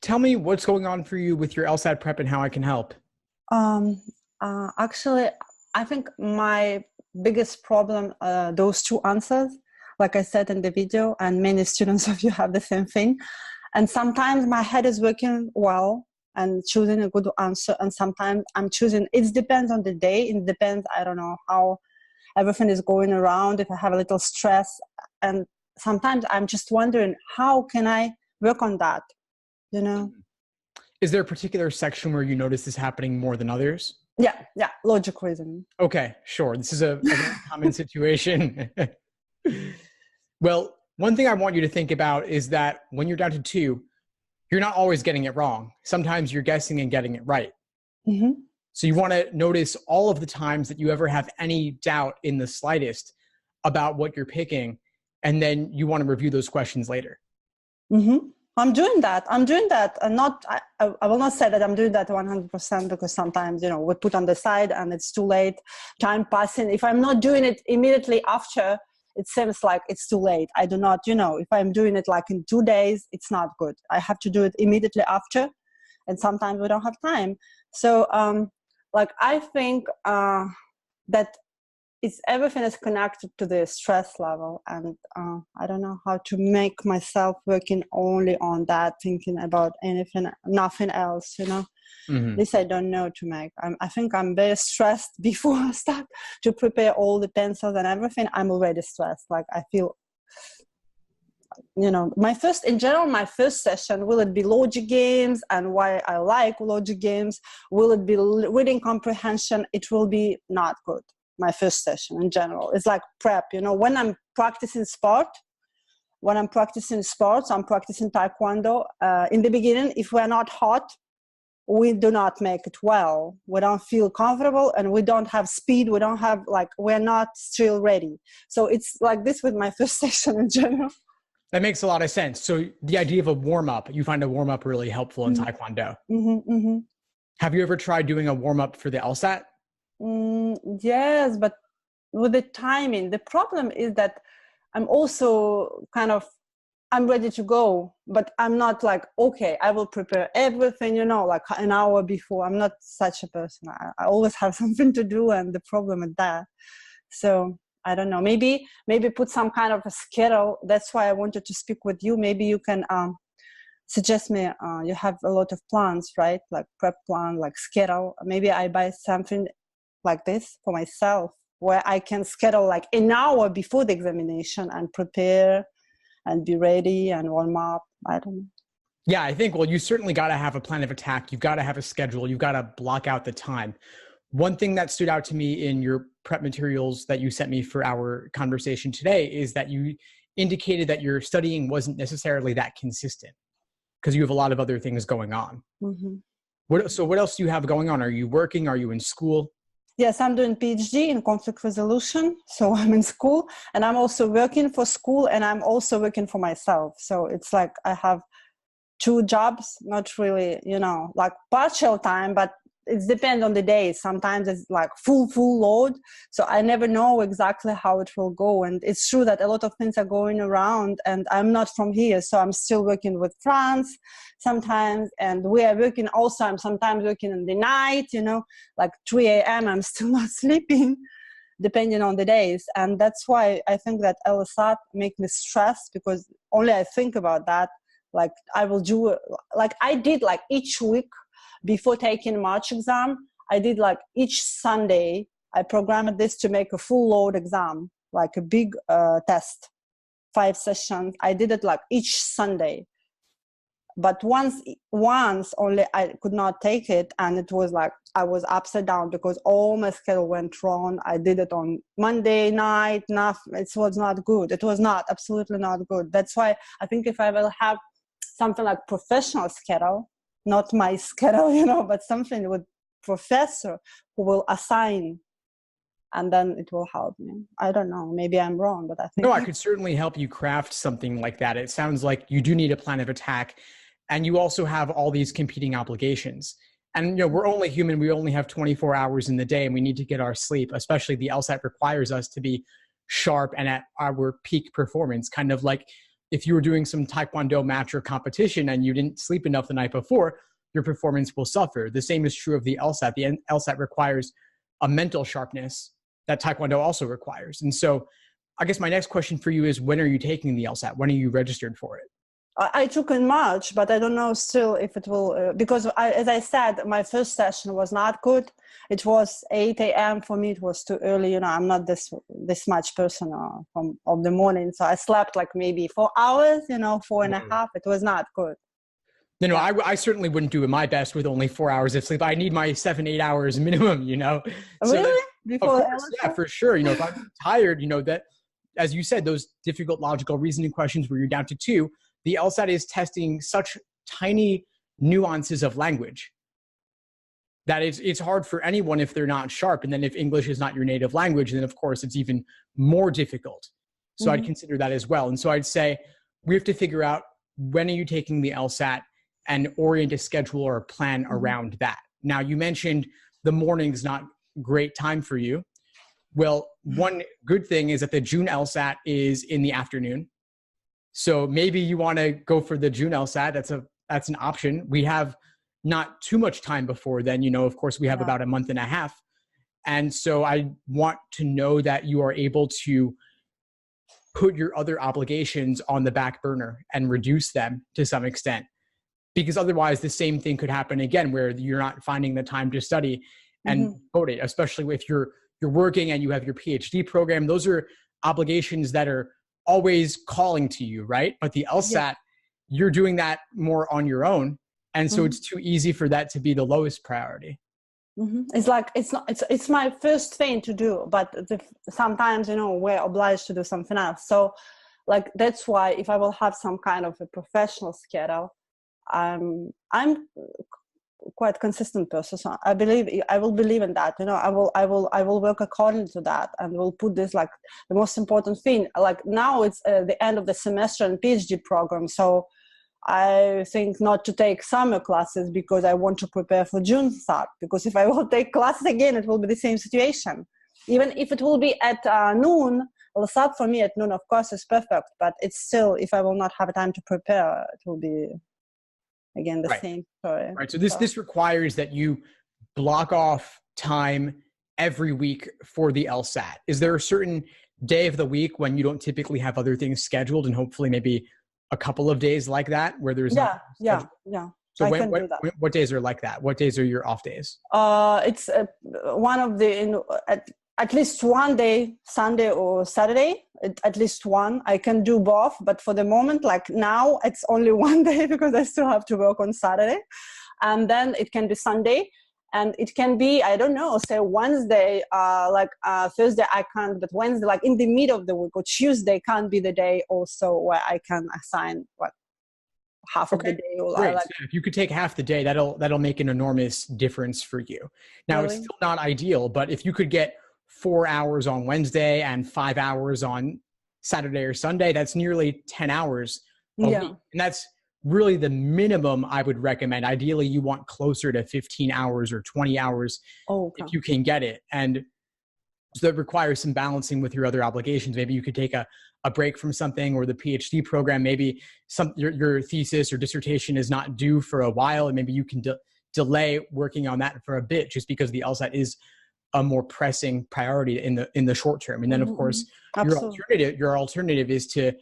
tell me what's going on for you with your LSAT prep and how I can help. Actually, I think my biggest problem, those two answers, like I said in the video, and many students of you have the same thing. And sometimes my head is working well and choosing a good answer. And sometimes I'm choosing, it depends on the day. It depends, I don't know, how everything is going around, if I have a little stress. And sometimes I'm just wondering, how can I work on that? You know? Is there a particular section where you notice this happening more than others? Yeah, logic reasoning. Okay, sure. This is a very common situation. Well, one thing I want you to think about is that when you're down to 2, you're not always getting it wrong. Sometimes you're guessing and getting it right. Mm-hmm. So you want to notice all of the times that you ever have any doubt in the slightest about what you're picking, and then you want to review those questions later. Mm-hmm. I'm doing that. And I will not say that I'm doing that 100% because sometimes, we put on the side and it's too late, time passing. If I'm not doing it immediately after, it seems like it's too late. I do not, if I'm doing it like in 2 days, it's not good. I have to do it immediately after. And sometimes we don't have time. So, I think that everything is connected to the stress level, and I don't know how to make myself working only on that, thinking about anything, nothing else, Mm-hmm. This I don't know to make. I think I'm very stressed before I start to prepare all the pencils and everything. I'm already stressed. Like I feel, my first session, will it be logic games and why I like logic games? Will it be reading comprehension? It will be not good. My first session in general. It's like prep, when I'm practicing sports, I'm practicing taekwondo. In the beginning, if we're not hot, we do not make it well. We don't feel comfortable and we don't have speed. We don't have we're not still ready. So it's like this with my first session in general. That makes a lot of sense. So the idea of a warm-up, you find a warm-up really helpful in taekwondo. Mm-hmm, mm-hmm. Have you ever tried doing a warm-up for the LSAT? Yes, but with the timing, the problem is that I'm also I'm ready to go, but I'm not okay, I will prepare everything, like an hour before. I'm not such a person. I always have something to do, and the problem is that. So I don't know, maybe put some kind of a schedule. That's why I wanted to speak with you. Maybe you can suggest me, you have a lot of plans, right? Like prep plan, like schedule. Maybe I buy something like this for myself, where I can schedule like an hour before the examination and prepare and be ready and warm up. I don't know. Yeah, I think, you certainly got to have a plan of attack. You've got to have a schedule. You've got to block out the time. One thing that stood out to me in your prep materials that you sent me for our conversation today is that you indicated that your studying wasn't necessarily that consistent because you have a lot of other things going on. Mm-hmm. So what else do you have going on? Are you working? Are you in school? Yes, I'm doing PhD in conflict resolution. So I'm in school and I'm also working for school and I'm also working for myself. So it's like I have 2 jobs, not really, like partial time, but it depends on the day. Sometimes it's like full load. So I never know exactly how it will go. And it's true that a lot of things are going around and I'm not from here. So I'm still working with France sometimes. And we are working also, I'm sometimes working in the night, like 3 a.m. I'm still not sleeping, depending on the days. And that's why I think that LSAT make me stressed because only I think about that. Like I will do, like I did like each week, before taking March exam, I did like each Sunday, I programmed this to make a full load exam, like a big test, 5 sessions. I did it like each Sunday. But once only I could not take it. And it was like, I was upside down because all my schedule went wrong. I did it on Monday night. It was not good. It was absolutely not good. That's why I think if I will have something like professional schedule, not my schedule, but something with professor who will assign, and then it will help me. I don't know. Maybe I'm wrong, but I think. No, I could certainly help you craft something like that. It sounds like you do need a plan of attack, and you also have all these competing obligations. And we're only human. We only have 24 hours in the day, and we need to get our sleep. Especially the LSAT requires us to be sharp and at our peak performance, kind of like if you were doing some Taekwondo match or competition and you didn't sleep enough the night before, your performance will suffer. The same is true of the LSAT. The LSAT requires a mental sharpness that Taekwondo also requires. And so I guess my next question for you is, when are you taking the LSAT? When are you registered for it? I took in March, but I don't know still if it will, because as I said, my first session was not good. It was 8 a.m. for me. It was too early. You know, I'm not this much person of the morning. So I slept like maybe 4 hours, you know, 4.5. It was not good. No, I certainly wouldn't do my best with only 4 hours of sleep. I need my 7-8 hours minimum, you know. Really? So Before of course, yeah, for sure. You know, if I'm tired, you know, that, as you said, those difficult logical reasoning questions where you're down to 2, the LSAT is testing such tiny nuances of language that it's hard for anyone if they're not sharp. And then if English is not your native language, then of course it's even more difficult. So I'd consider that as well. And so I'd say we have to figure out, when are you taking the LSAT, and orient a schedule or a plan around that. Now, you mentioned the morning's not great time for you. Well, one good thing is that the June LSAT is in the afternoon. So maybe you want to go for the June LSAT. That's an option. We have not too much time before then, you know, of course we have about a month and a half. And so I want to know that you are able to put your other obligations on the back burner and reduce them to some extent. Because otherwise the same thing could happen again, where you're not finding the time to study and devote it, especially if you're working and you have your PhD program. Those are obligations that are always calling to you, right? But the LSAT, you're doing that more on your own. And so it's too easy for that to be the lowest priority. It's like, it's my first thing to do, but sometimes, you know, we're obliged to do something else. So like, that's why if I will have some kind of a professional schedule, I'm quite consistent person. So I will believe in that. You know, I will work according to that, and will put this like the most important thing. Like now it's the end of the semester and PhD program. So I think not to take summer classes because I want to prepare for June start. Because if I will take classes again, it will be the same situation. Even if it will be at noon, LSAT for me at noon, of course, is perfect. But it's still, if I will not have time to prepare, it will be again the same story. Right. So this requires that you block off time every week for the LSAT. Is there a certain day of the week when you don't typically have other things scheduled, and hopefully maybe a couple of days like that where there's yeah. So what days are like that? What days are your off days? It's one of the at least one day, Sunday or Saturday, at least one. I can do both, but for the moment, like now, it's only one day because I still have to work on Saturday. And then it can be Sunday, and it can be, I don't know, say Wednesday, Thursday I can't, but Wednesday, like in the middle of the week, or Tuesday can't be the day also where I can assign half of the day. Or great. So if you could take half the day, that'll make an enormous difference for you. Now, It's still not ideal, but if you could get 4 hours on Wednesday and 5 hours on Saturday or Sunday, that's nearly 10 hours a week. And that's really the minimum I would recommend. Ideally, you want closer to 15 hours or 20 hours if you can get it. And so that requires some balancing with your other obligations. Maybe you could take a break from something, or the PhD program. Maybe your thesis or dissertation is not due for a while, and maybe you can delay working on that for a bit, just because the LSAT is a more pressing priority in the short term. And then of course, your alternative is to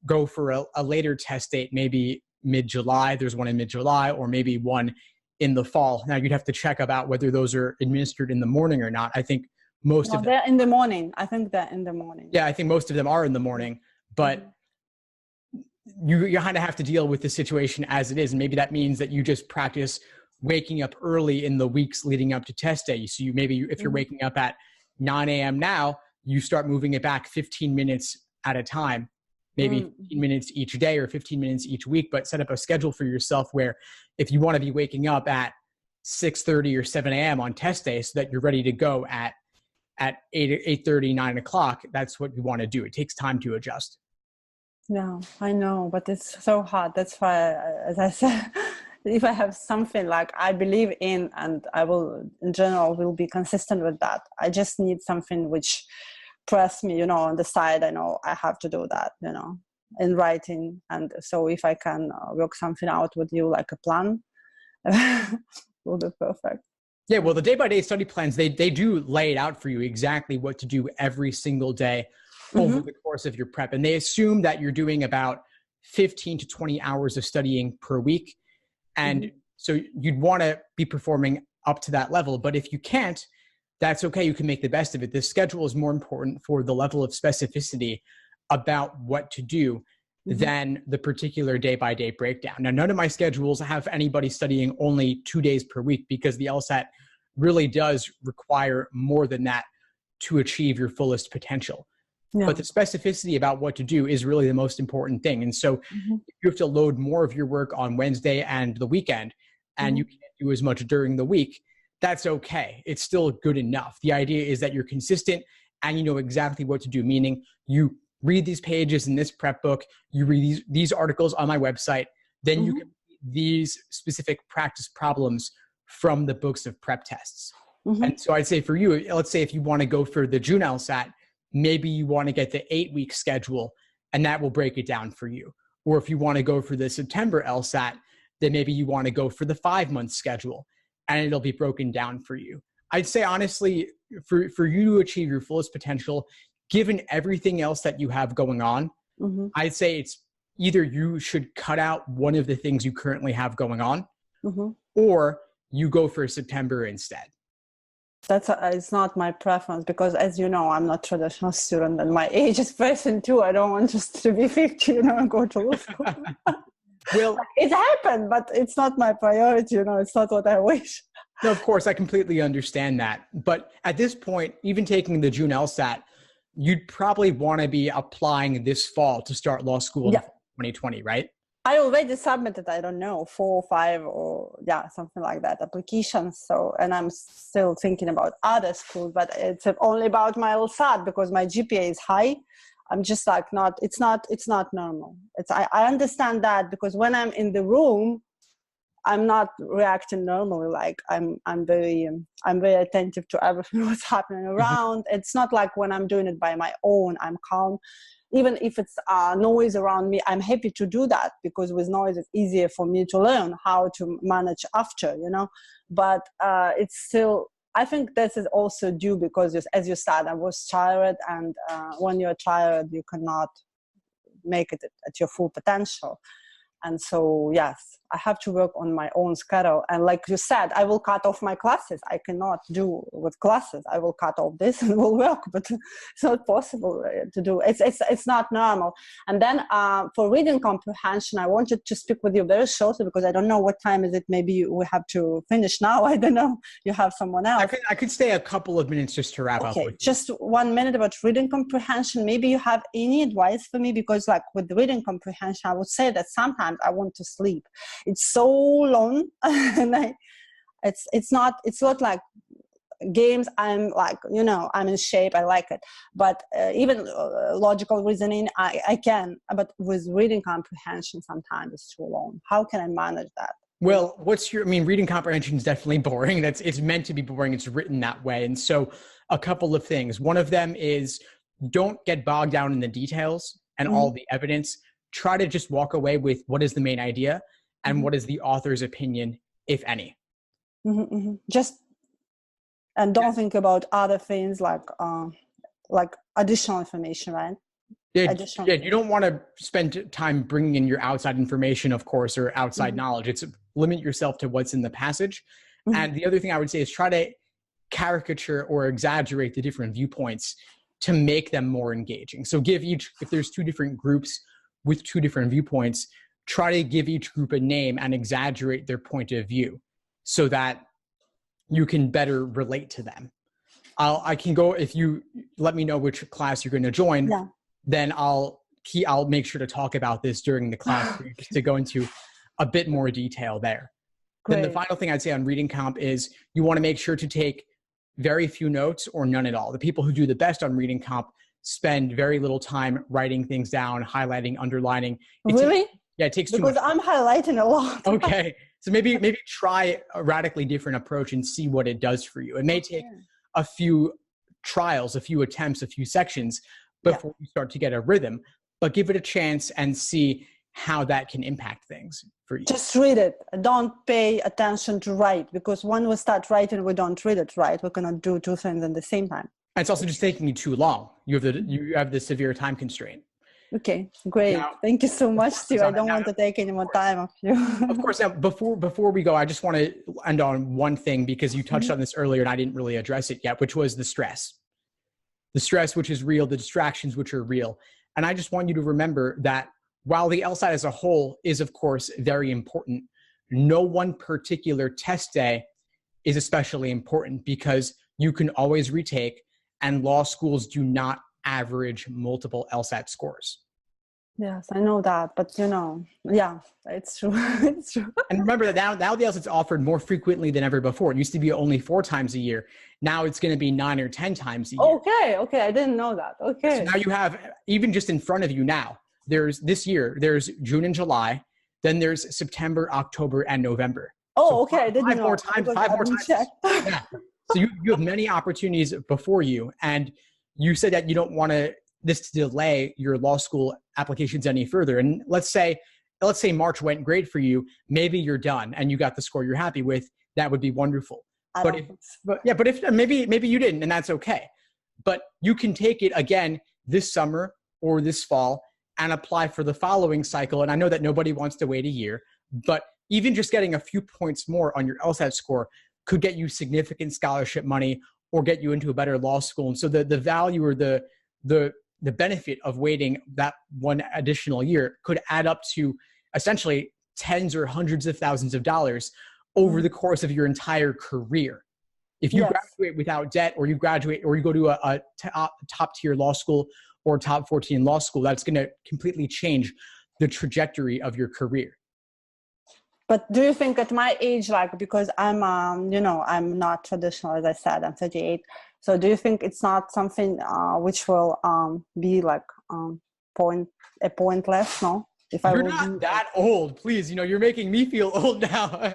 go for a later test date, maybe mid-July. There's one in mid-July, or maybe one in the fall. Now you'd have to check about whether those are administered in the morning or not. I think most of them, they're in the morning. I think they're in the morning. Yeah, I think most of them are in the morning, but you kind of have to deal with the situation as it is. And maybe that means that you just practice waking up early in the weeks leading up to test day. So if you're waking up at 9 a.m. now, you start moving it back 15 minutes at a time, maybe 15 minutes each day or 15 minutes each week, but set up a schedule for yourself where if you want to be waking up at 6:30 or 7 a.m. on test day so that you're ready to go at 8:30, 9 o'clock, that's what you want to do. It takes time to adjust. No, I know, but it's so hard. That's why, as I said, if I have something like I believe in, and I will, in general, will be consistent with that. I just need something which press me, on the side. I know I have to do that, in writing. And so if I can work something out with you, like a plan, will be perfect. Yeah, well, the day-by-day study plans, they do lay it out for you exactly what to do every single day over the course of your prep. And they assume that you're doing about 15 to 20 hours of studying per week. And so you'd want to be performing up to that level. But if you can't, that's okay. You can make the best of it. The schedule is more important for the level of specificity about what to do than the particular day-by-day breakdown. Now, none of my schedules have anybody studying only 2 days per week, because the LSAT really does require more than that to achieve your fullest potential. Yeah. But the specificity about what to do is really the most important thing. And so if you have to load more of your work on Wednesday and the weekend, and you can't do as much during the week, that's okay. It's still good enough. The idea is that you're consistent and you know exactly what to do, meaning you read these pages in this prep book, you read these articles on my website, then you can read these specific practice problems from the books of prep tests. And so I'd say for you, let's say if you want to go for the June LSAT, maybe you want to get the 8-week schedule, and that will break it down for you. Or if you want to go for the September LSAT, then maybe you want to go for the 5-month schedule, and it'll be broken down for you. I'd say honestly, for you to achieve your fullest potential, given everything else that you have going on, I'd say it's either you should cut out one of the things you currently have going on, or you go for September instead. It's not my preference, because as you know, I'm not a traditional student, and my age is pressing too. I don't want just to be 50, and go to law school. Well, it happened, but it's not my priority, it's not what I wish. No, of course, I completely understand that. But at this point, even taking the June LSAT, you'd probably want to be applying this fall to start law school in 2020, right? I already submitted, I don't know, 4 or 5 or something like that, applications. So, and I'm still thinking about other schools, but it's only about my LSAT because my GPA is high. I'm just like it's not normal. I understand that, because when I'm in the room, I'm not reacting normally. Like I'm very attentive to everything that's happening around. It's not like when I'm doing it by my own, I'm calm. Even if it's noise around me, I'm happy to do that, because with noise, it's easier for me to learn how to manage after, But it's still, I think this is also due because, as you said, I was tired. And when you're tired, you cannot make it at your full potential. And so, yes, I have to work on my own schedule. And like you said, I will cut off my classes. I cannot do with classes. I will cut off this and it will work, but it's not possible to do. It's not normal. And then for reading comprehension, I wanted to speak with you very shortly, because I don't know what time is it. Maybe we have to finish now. I don't know. You have someone else. I could stay a couple of minutes just to wrap up with you. Just 1 minute about reading comprehension. Maybe you have any advice for me, because like with the reading comprehension, I would say that sometimes I want to sleep. It's so long, and it's not like games. I'm like, I'm in shape. I like it, but even logical reasoning, I can. But with reading comprehension, sometimes it's too long. How can I manage that? Well, reading comprehension is definitely boring. It's meant to be boring. It's written that way. And so a couple of things. One of them is don't get bogged down in the details and all the evidence. Try to just walk away with what is the main idea and what is the author's opinion, if any. Just, and don't think about other things like additional information, right? Yeah, you don't want to spend time bringing in your outside information, of course, or outside knowledge. It's limit yourself to what's in the passage. And the other thing I would say is try to caricature or exaggerate the different viewpoints to make them more engaging. So if there's 2 different groups with 2 different viewpoints, try to give each group a name and exaggerate their point of view so that you can better relate to them. I can go, if you let me know which class you're going to join, then I'll make sure to talk about this during the class to go into a bit more detail there. Great. Then the final thing I'd say on reading comp is you want to make sure to take very few notes or none at all. The people who do the best on reading comp spend very little time writing things down, highlighting, underlining. Really? It takes too much. Because I'm highlighting a lot. Okay. So maybe try a radically different approach and see what it does for you. It may take a few trials, a few attempts, a few sections before you start to get a rhythm. but give it a chance and see how that can impact things for you. Just read it. Don't pay attention to write, because when we start writing, we don't read it right. We cannot do two things at the same time. And it's also just taking you too long. You have the severe time constraint. Okay, great. Now, thank you so much, Steve. I don't want to take any more time of you. Of course. Now, before we go, I just want to end on one thing, because you touched on this earlier and I didn't really address it yet, which was the stress. The stress, which is real, the distractions, which are real. And I just want you to remember that while the LSAT as a whole is, of course, very important, no one particular test day is especially important, because you can always retake, and law schools do not average multiple LSAT scores. Yes, I know that, but yeah, it's true. It's true. And remember that now the LSAT's offered more frequently than ever before. It used to be only 4 times a year. Now it's going to be 9 or 10 times a year. Okay, I didn't know that. Okay. So now you have, even just in front of you now, there's June and July, then there's September, October, and November. Oh, so okay, I didn't know. Five more times. Yeah. So you have many opportunities before you, and you said that you don't want this to delay your law school applications any further. And let's say March went great for you. Maybe you're done and you got the score you're happy with. That would be wonderful. But if maybe you didn't, and that's okay. But you can take it again this summer or this fall and apply for the following cycle. And I know that nobody wants to wait a year, but even just getting a few points more on your LSAT score could get you significant scholarship money or get you into a better law school. And so the value or the benefit of waiting that one additional year could add up to essentially tens or hundreds of thousands of dollars over the course of your entire career. If you graduate without debt, or you graduate, or you go to a top tier law school or top 14 law school, that's going to completely change the trajectory of your career. But do you think at my age, because I'm, I'm not traditional, as I said, I'm 38. So do you think it's not something which will be a point less? No, if you're not that old, please. You're making me feel old now.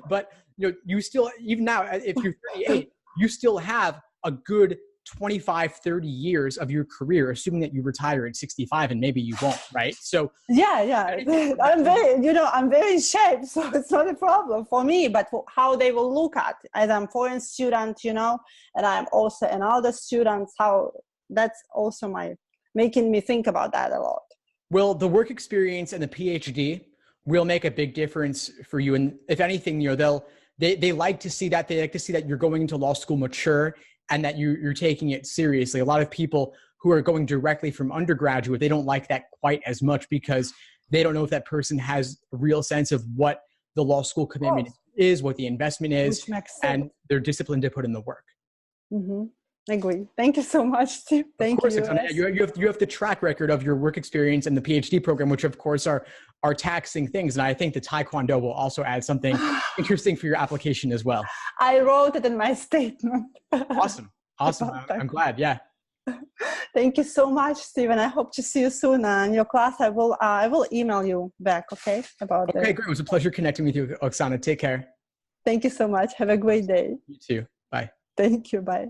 But you still, even now, if you're 38, you still have a good 25, 30 years of your career, assuming that you retire at 65, and maybe you won't, right? So yeah. I'm very in shape, so it's not a problem for me, but how they will look at, as I'm foreign student, and I'm also an older student, how that's also making me think about that a lot. Well, the work experience and the PhD will make a big difference for you. And if anything, they like to see that. They like to see that you're going into law school mature, and that you're taking it seriously. A lot of people who are going directly from undergraduate, they don't like that quite as much, because they don't know if that person has a real sense of what the law school commitment is, what the investment is, and they're disciplined to put in the work. Mm-hmm. I agree. Thank you so much, Steve. Thank you. Oksana, you have the track record of your work experience and the PhD program, which of course are taxing things. And I think the Taekwondo will also add something interesting for your application as well. I wrote it in my statement. Awesome. I'm glad. Yeah. Thank you so much, Steve. I hope to see you soon in your class. I will email you back. Okay. Great. It was a pleasure connecting with you, Oksana. Take care. Thank you so much. Have a great day. You too. Bye. Thank you. Bye.